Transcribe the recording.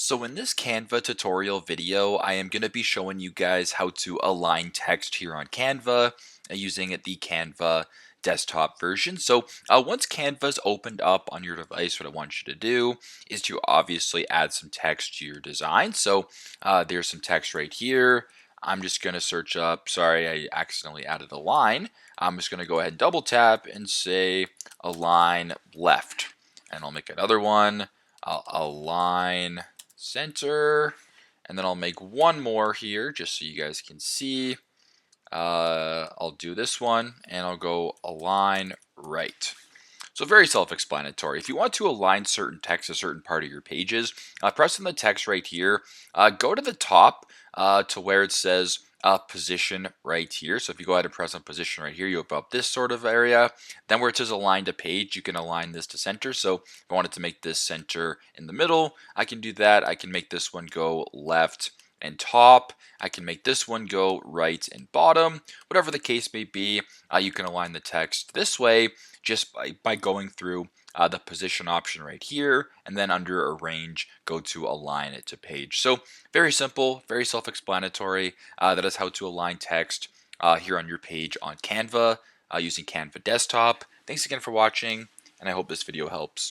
So in this Canva tutorial video, I am going to be showing you guys how to align text here on Canva using the Canva desktop version. So once Canva's opened up on your device, what I want you to do is to obviously add some text to your design. So there's some text right here. I'm just going to search up, sorry, I accidentally added a line. I'm just going to go ahead and double tap and say align left. And I'll make another one. I'll align center, and then I'll make one more here just so you guys can see. I'll do this one and I'll go align right. So very self-explanatory. If you want to align certain text to a certain part of your pages, press on the text right here. Go to the top to where it says position right here. So if you go ahead and press on position right here, you open up this sort of area. Then where it says align to page, you can align this to center. So if I wanted to make this center in the middle, I can do that. I can make this one go left and top. I can make this one go right and bottom. Whatever the case may be, you can align the text this way just by going through the position option right here, and then under arrange, go to align it to page. So very simple, very self-explanatory. That is how to align text here on your page on Canva using Canva Desktop. Thanks again for watching, and I hope this video helps.